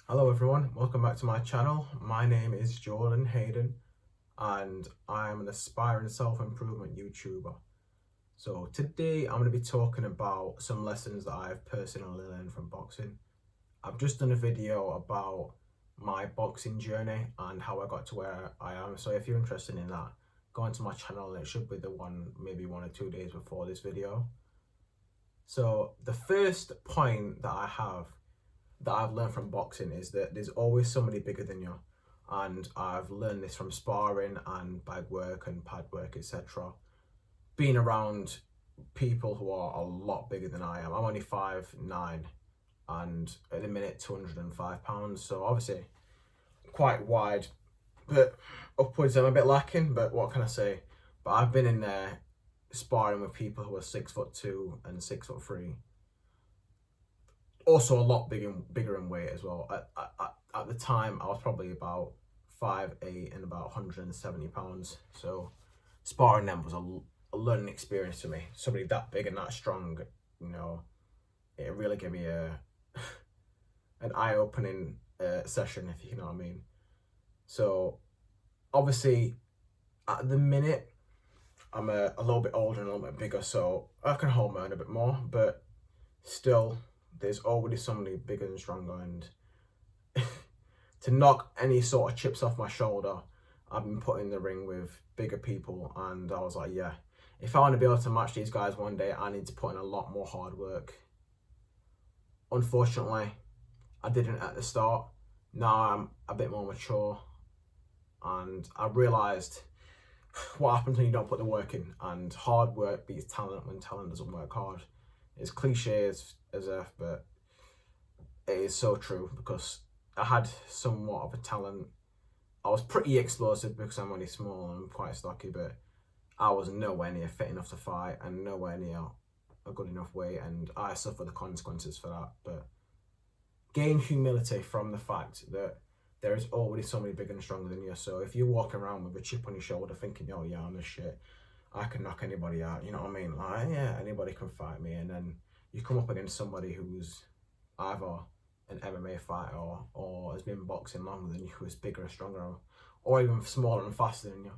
Hello everyone, welcome back to my channel. My name is Jordan Hayden and I am an aspiring self-improvement YouTuber. So today I'm going to be talking about some lessons that I've personally learned from boxing. I've just done a video about my boxing journey and how I got to where I am. So if you're interested in that, go onto my channel and it should be the one maybe 1 or 2 days before this video. So the first point that I've learned from boxing is that there's always somebody bigger than you, and I've learned this from sparring and bag work and pad work, etc. Being around people who are a lot bigger than I am. I'm only 5'9" and at the minute 205 pounds, so obviously quite wide, but upwards I'm a bit lacking. But what can I say? But I've been in there sparring with people who are 6'2" and 6'3", also a lot bigger in weight as well. At the time, I was probably about 5'8" and about 170 pounds. So sparring them was a learning experience to me. Somebody that big and that strong, you know, it really gave me an eye-opening session, if you know what I mean. So obviously, at the minute, I'm a little bit older and a little bit bigger, so I can hold my own a bit more, but still, there's already somebody bigger and stronger, and to knock any sort of chips off my shoulder, I've been put in the ring with bigger people, and I was like, yeah, if I want to be able to match these guys one day, I need to put in a lot more hard work. Unfortunately, I didn't at the start. Now I'm a bit more mature, and I realised what happens when you don't put the work in, and hard work beats talent when talent doesn't work hard. It's cliche as earth, but it is so true, because I had somewhat of a talent. I was pretty explosive because I'm only small and I'm quite stocky, but I was nowhere near fit enough to fight and nowhere near a good enough weight, and I suffer the consequences for that. But gain humility from the fact that there is already somebody bigger and stronger than you. So if you're walking around with a chip on your shoulder thinking, oh yeah, I'm a shit, I can knock anybody out, you know what I mean? Like, yeah, anybody can fight me. And then you come up against somebody who's either an MMA fighter or has been boxing longer than you, who's bigger and stronger, or even smaller and faster than you.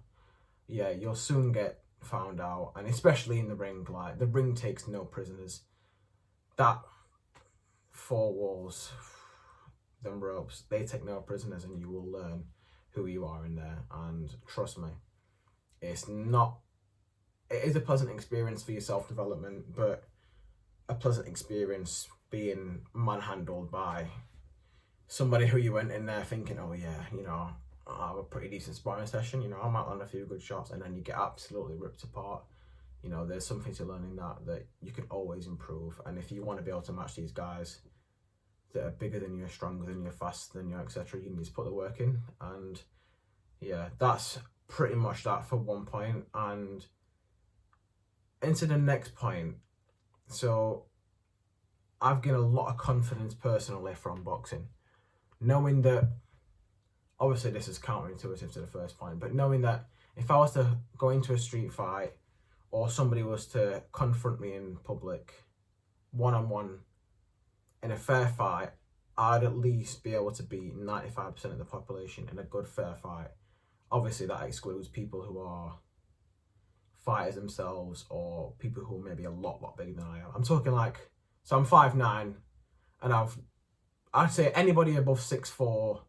Yeah, you'll soon get found out. And especially in the ring, like, the ring takes no prisoners. That four walls, them ropes, they take no prisoners, and you will learn who you are in there. And trust me, it's not, it is a pleasant experience for your self-development, but a pleasant experience being manhandled by somebody who you went in there thinking, oh yeah, you know, I have a pretty decent sparring session, you know, I might land a few good shots, and then you get absolutely ripped apart. You know, there's something to learn in that you can always improve. And if you want to be able to match these guys that are bigger than you, stronger than you, faster than you, etc., you need to put the work in. And yeah, that's pretty much that for one point. And into the next point. So I've gained a lot of confidence personally from boxing, knowing that, obviously this is counterintuitive to the first point, but knowing that if I was to go into a street fight, or somebody was to confront me in public, one-on-one, in a fair fight, I'd at least be able to beat 95% of the population in a good fair fight. Obviously that excludes people who are fighters themselves, or people who are maybe a lot bigger than I am. I'm talking like, so I'm 5'9", and I'd say anybody above 6'4"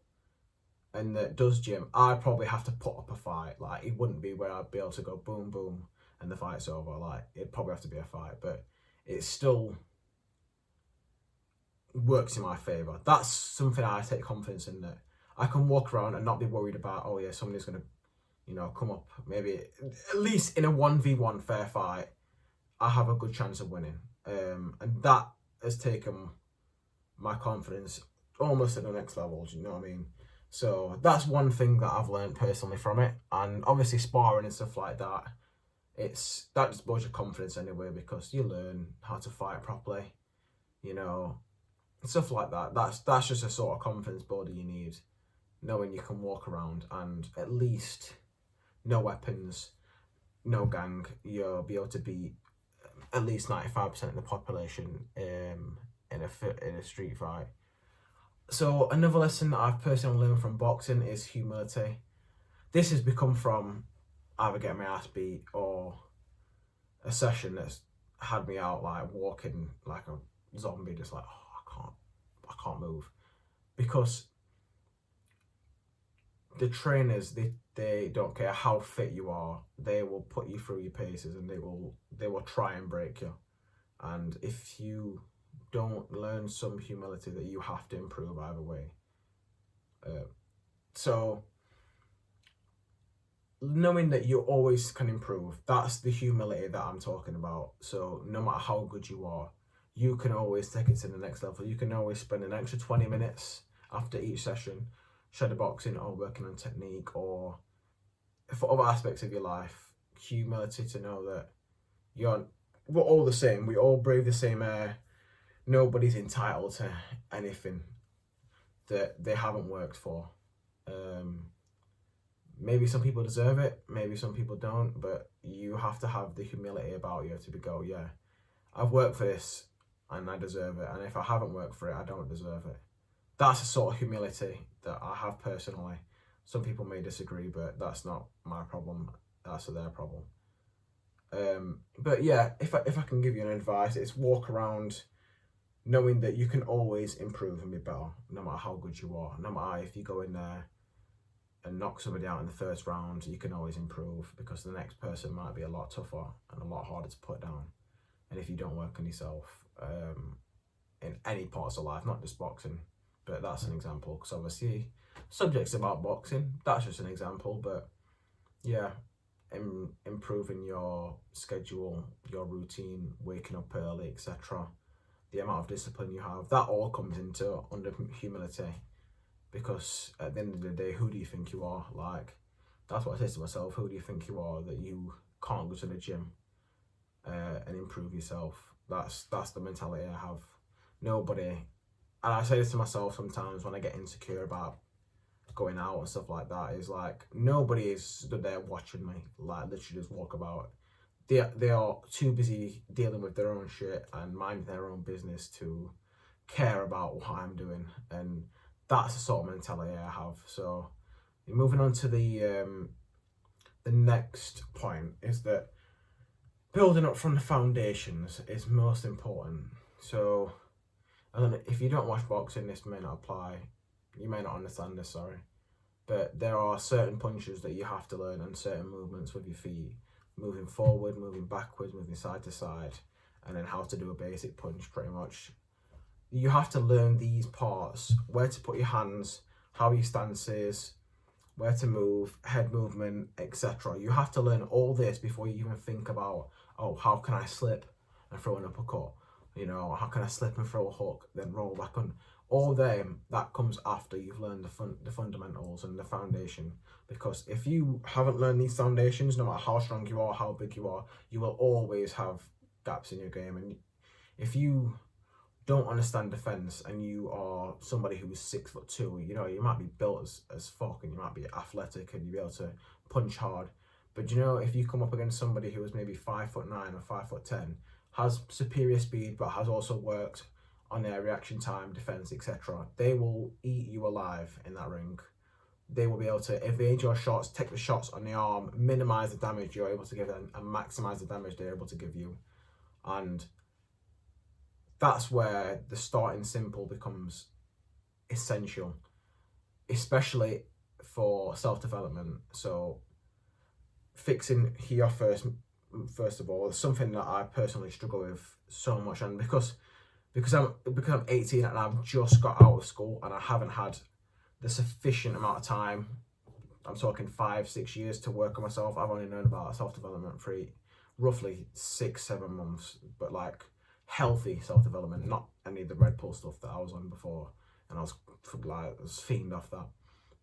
and that does gym, I'd probably have to put up a fight. Like, it wouldn't be where I'd be able to go boom boom and the fight's over. Like, it'd probably have to be a fight, but it still works in my favour. That's something I take confidence in, that I can walk around and not be worried about, oh yeah, somebody's gonna, you know, come up. Maybe at least in a 1v1 fair fight, I have a good chance of winning. And that has taken my confidence almost to the next level, do you know what I mean? So that's one thing that I've learned personally from it. And obviously sparring and stuff like that, that just builds your confidence anyway, because you learn how to fight properly, you know, stuff like that. That's just a sort of confidence builder you need, knowing you can walk around and at least no weapons, no gang, you'll be able to beat at least 95% of the population in a street fight. So another lesson that I've personally learned from boxing is humility. This has become from either getting my ass beat or a session that's had me out like walking like a zombie, just like, oh, I can't move. Because the trainers, they don't care how fit you are, they will put you through your paces, and they will try and break you. And if you don't learn some humility, that you have to improve either way. So knowing that you always can improve, that's the humility that I'm talking about. So no matter how good you are, you can always take it to the next level. You can always spend an extra 20 minutes after each session shadow boxing or working on technique, or for other aspects of your life. Humility to know that we're all the same. We all breathe the same air. Nobody's entitled to anything that they haven't worked for. Maybe some people deserve it, maybe some people don't, but you have to have the humility about you to go, yeah, I've worked for this and I deserve it, and if I haven't worked for it, I don't deserve it. That's a sort of humility that I have personally. Some people may disagree, but that's not my problem, that's their problem. But yeah, if I can give you an advice, it's walk around knowing that you can always improve and be better, no matter how good you are. No matter if you go in there and knock somebody out in the first round, you can always improve, because the next person might be a lot tougher and a lot harder to put down. And if you don't work on yourself in any parts of life, not just boxing, but that's an example, because obviously subjects about boxing, that's just an example. But yeah, improving your schedule, your routine, waking up early, etc., the amount of discipline you have, that all comes into under humility. Because at the end of the day, who do you think you are? Like, that's what I say to myself. Who do you think you are that you can't go to the gym and improve yourself? That's the mentality I have. Nobody, and I say this to myself sometimes when I get insecure about going out and stuff like that, is like, nobody is stood there watching me, like literally just walk about. They are too busy dealing with their own shit and minding their own business to care about what I'm doing. And that's the sort of mentality I have. So moving on to the next point, is that building up from the foundations is most important. So if you don't watch boxing, this may not apply. You may not understand this, sorry. But there are certain punches that you have to learn, and certain movements with your feet. Moving forward, moving backwards, moving side to side, and then how to do a basic punch, pretty much. You have to learn these parts, where to put your hands, how your stance is, where to move, head movement, etc. You have to learn all this before you even think about, oh, how can I slip and throw an uppercut? You know, how can I slip and throw a hook, then roll back on? All them, that comes after you've learned the fundamentals and the foundation. Because if you haven't learned these foundations, no matter how strong you are, how big you are, you will always have gaps in your game. And if you don't understand defense and you are somebody who's 6'2", you know, you might be built as fuck and you might be athletic and you'll be able to punch hard. But you know, if you come up against somebody who is maybe 5'9" or 5'10", has superior speed but has also worked on their reaction time, defense, etc., they will eat you alive in that ring. They will be able to evade your shots, take the shots on the arm, minimize the damage you're able to give them, and maximize the damage they're able to give you. And that's where the starting simple becomes essential, especially for self-development. So fixing here first of all, is something that I personally struggle with so much. And because I'm 18 and I've just got out of school and I haven't had the sufficient amount of time, I'm talking 5-6 years, to work on myself. I've only known about self-development for roughly 6-7 months, but like healthy self-development, not any of the Red Bull stuff that I was on before, and I was fiend off that.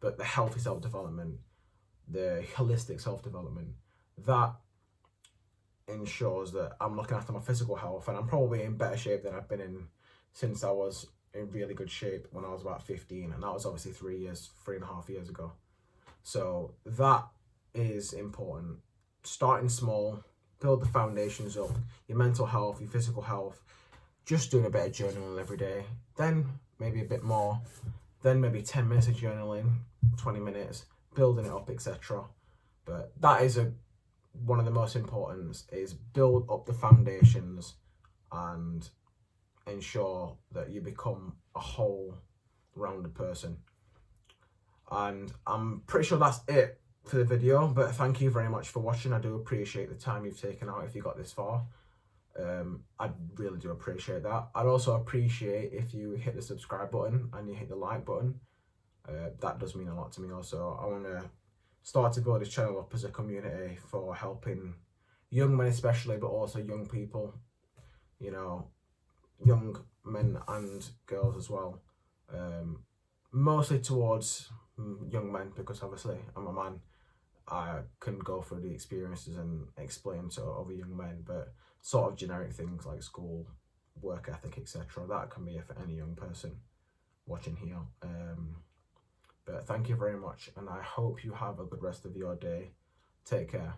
But the healthy self-development, the holistic self-development, that ensures that I'm looking after my physical health, and I'm probably in better shape than I've been in since I was in really good shape when I was about 15, and that was obviously 3.5 years ago. So that is important. Starting small, build the foundations up, your mental health, your physical health. just doing a bit of journaling every day, then maybe a bit more, then maybe 10 minutes of journaling, 20 minutes, building it up, etc. But that is one of the most important, is build up the foundations and ensure that you become a whole rounded person. And I'm pretty sure that's it for the video, but thank you very much for watching. I do appreciate the time you've taken out if you got this far. I really do appreciate that. I'd also appreciate if you hit the subscribe button and you hit the like button. That does mean a lot to me. Also, I want to start to build this channel up as a community for helping young men especially, but also young people, you know, young men and girls as well. Mostly towards young men, because obviously I'm a man. I can go through the experiences and explain to other young men, but sort of generic things like school, work ethic, etc. That can be for any young person watching here. But thank you very much, and I hope you have a good rest of your day. Take care.